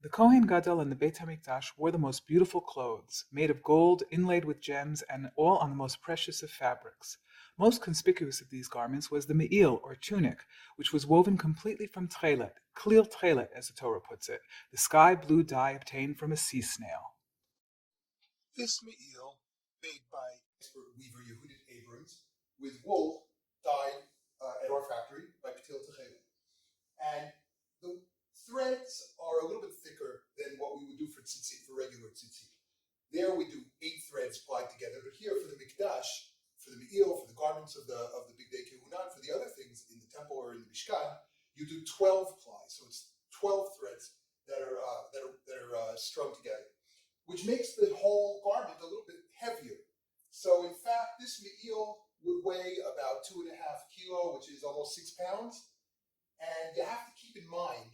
The Kohen Gadol and the Beit HaMikdash wore the most beautiful clothes, made of gold, inlaid with gems, and all on the most precious of fabrics. Most conspicuous of these garments was the Meil, or tunic, which was woven completely from Tekhelet, clear Tekhelet, as the Torah puts it, the sky blue dye obtained from a sea snail. This Meil, made by expert weaver Yehudit Abrams, with wool dyed at our factory by Tekhelet. And the threads are a little bit thicker than what we would do for tzitzit, for regular tzitzit. There we do 8 threads plied together, but here for the mikdash, for the Meil, for the garments of the big day kehunan, for the other things in the temple or in the mishkan, you do 12 ply. So it's 12 threads that are strung together, which makes the whole garment a little bit heavier. So in fact, this Meil would weigh about 2.5 kilo, which is almost 6 pounds. And you have to keep in mind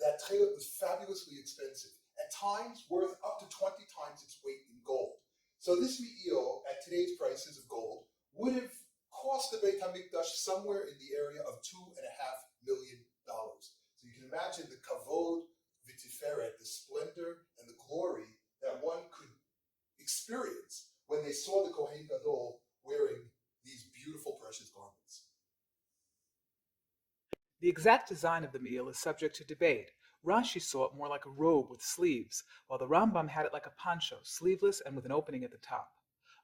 that Tekhelet was fabulously expensive, at times worth up to 20 times its weight in gold. So this Meil, at today's prices of gold, would have cost the Beit HaMikdash somewhere in the area of $2.5 million. So you can imagine the kavod, v'tiferet, the splendor and the glory that one could experience when they saw the Kohen Gadol wearing these beautiful, precious garments. The exact design of the Meil is subject to debate. Rashi saw it more like a robe with sleeves, while the Rambam had it like a poncho, sleeveless and with an opening at the top.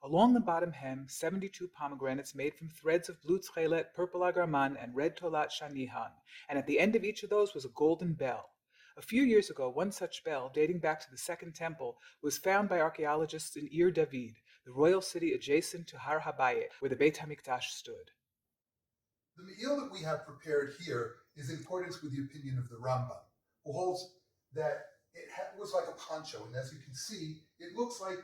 Along the bottom hem, 72 pomegranates made from threads of blue Tekhelet, purple agarman, and red tolat shani hung, and at the end of each of those was a golden bell. A few years ago, one such bell, dating back to the Second Temple, was found by archaeologists in Ir David, the royal city adjacent to Har Habayit, where the Beit HaMikdash stood. The Meil that we have prepared here is in accordance with the opinion of the Rambam, who holds that it was like a poncho, and as you can see, it looks like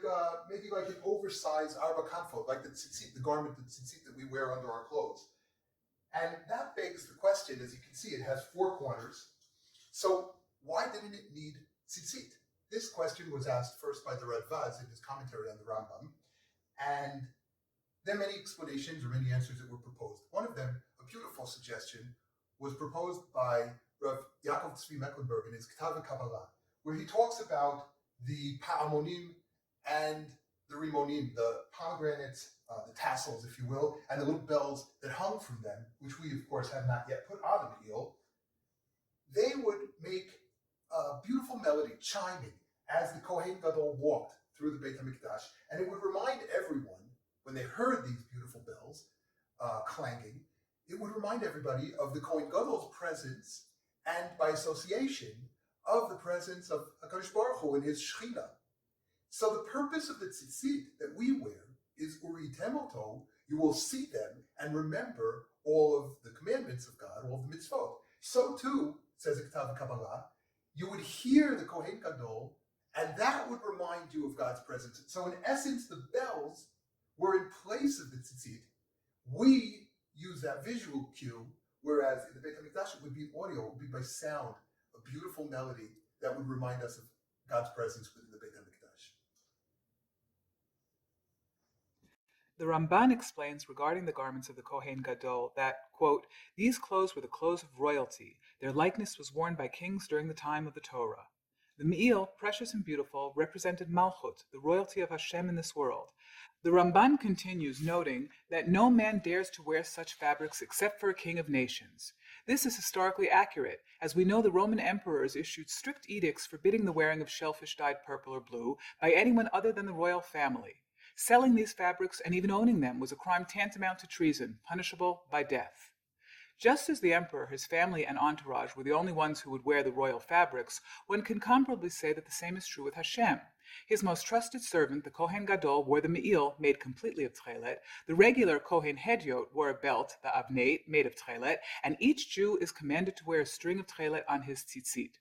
maybe like an oversized arba kanfot, like the tzitzit, the garment, the tzitzit that we wear under our clothes. And that begs the question, as you can see, it has 4 corners. So why didn't it need tzitzit? This question was asked first by the Radvaz in his commentary on the Rambam, and there are many explanations or many answers that were proposed. One of them, a beautiful suggestion, was proposed by Rav Yaakov Tzvi Mecklenburg in his Ketav Kabbalah, where he talks about the pa'amonim and the rimonim, the pomegranates, the tassels, if you will, and the little bells that hung from them, which we, of course, have not yet put on the Meil. They would make a beautiful melody chiming as the Kohen Gadol walked through the Beit HaMikdash, and it would remind everyone, when they heard these beautiful bells clanging, it would remind everybody of the Kohen Gadol's presence, and by association, of the presence of HaKadosh Baruch Hu and his Shechina. So the purpose of the tzitzit that we wear is uritem oto, you will see them and remember all of the commandments of God, all of the mitzvot. So too, says the Ketav Kabbalah, you would hear the Kohen Gadol, and that would remind you of God's presence. So in essence, the bells were in place of the tzitzit. We use that visual cue, whereas in the Beit HaMikdash it would be audio, it would be by sound, a beautiful melody that would remind us of God's presence within the Beit HaMikdash. The Ramban explains regarding the garments of the Kohen Gadol that, quote, these clothes were the clothes of royalty. Their likeness was worn by kings during the time of the Torah. The Meil, precious and beautiful, represented Malchut, the royalty of Hashem in this world. The Ramban continues, noting that no man dares to wear such fabrics except for a king of nations. This is historically accurate, as we know the Roman emperors issued strict edicts forbidding the wearing of shellfish dyed purple or blue by anyone other than the royal family. Selling these fabrics and even owning them was a crime tantamount to treason, punishable by death. Just as the emperor, his family, and entourage were the only ones who would wear the royal fabrics, one can comparably say that the same is true with Hashem. His most trusted servant, the Kohen Gadol, wore the Meil, made completely of Tekhelet. The regular Kohen Hedyot wore a belt, the Avneit, made of Tekhelet, and each Jew is commanded to wear a string of Tekhelet on his tzitzit.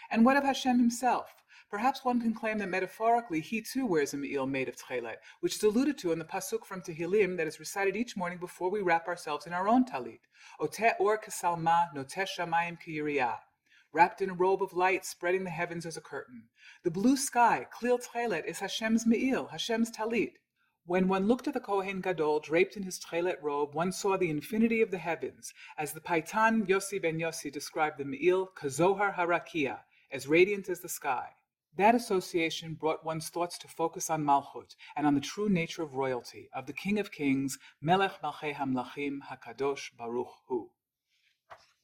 And what of Hashem himself? Perhaps one can claim that metaphorically he too wears a Meil made of Tekhelet, which is alluded to in the pasuk from Tehillim that is recited each morning before we wrap ourselves in our own talit. Oteh or kesalma, noteh shamayim kiyiriyah. Wrapped in a robe of light, spreading the heavens as a curtain. The blue sky, Klil Tekhelet, is Hashem's Meil, Hashem's talit. When one looked at the Kohen Gadol draped in his Tekhelet robe, one saw the infinity of the heavens, as the Paitan Yossi ben Yossi described the Meil, Kazohar Harakia, as radiant as the sky. That association brought one's thoughts to focus on Malchut and on the true nature of royalty, of the King of Kings, Melech Malchei HaMlachim HaKadosh Baruch Hu.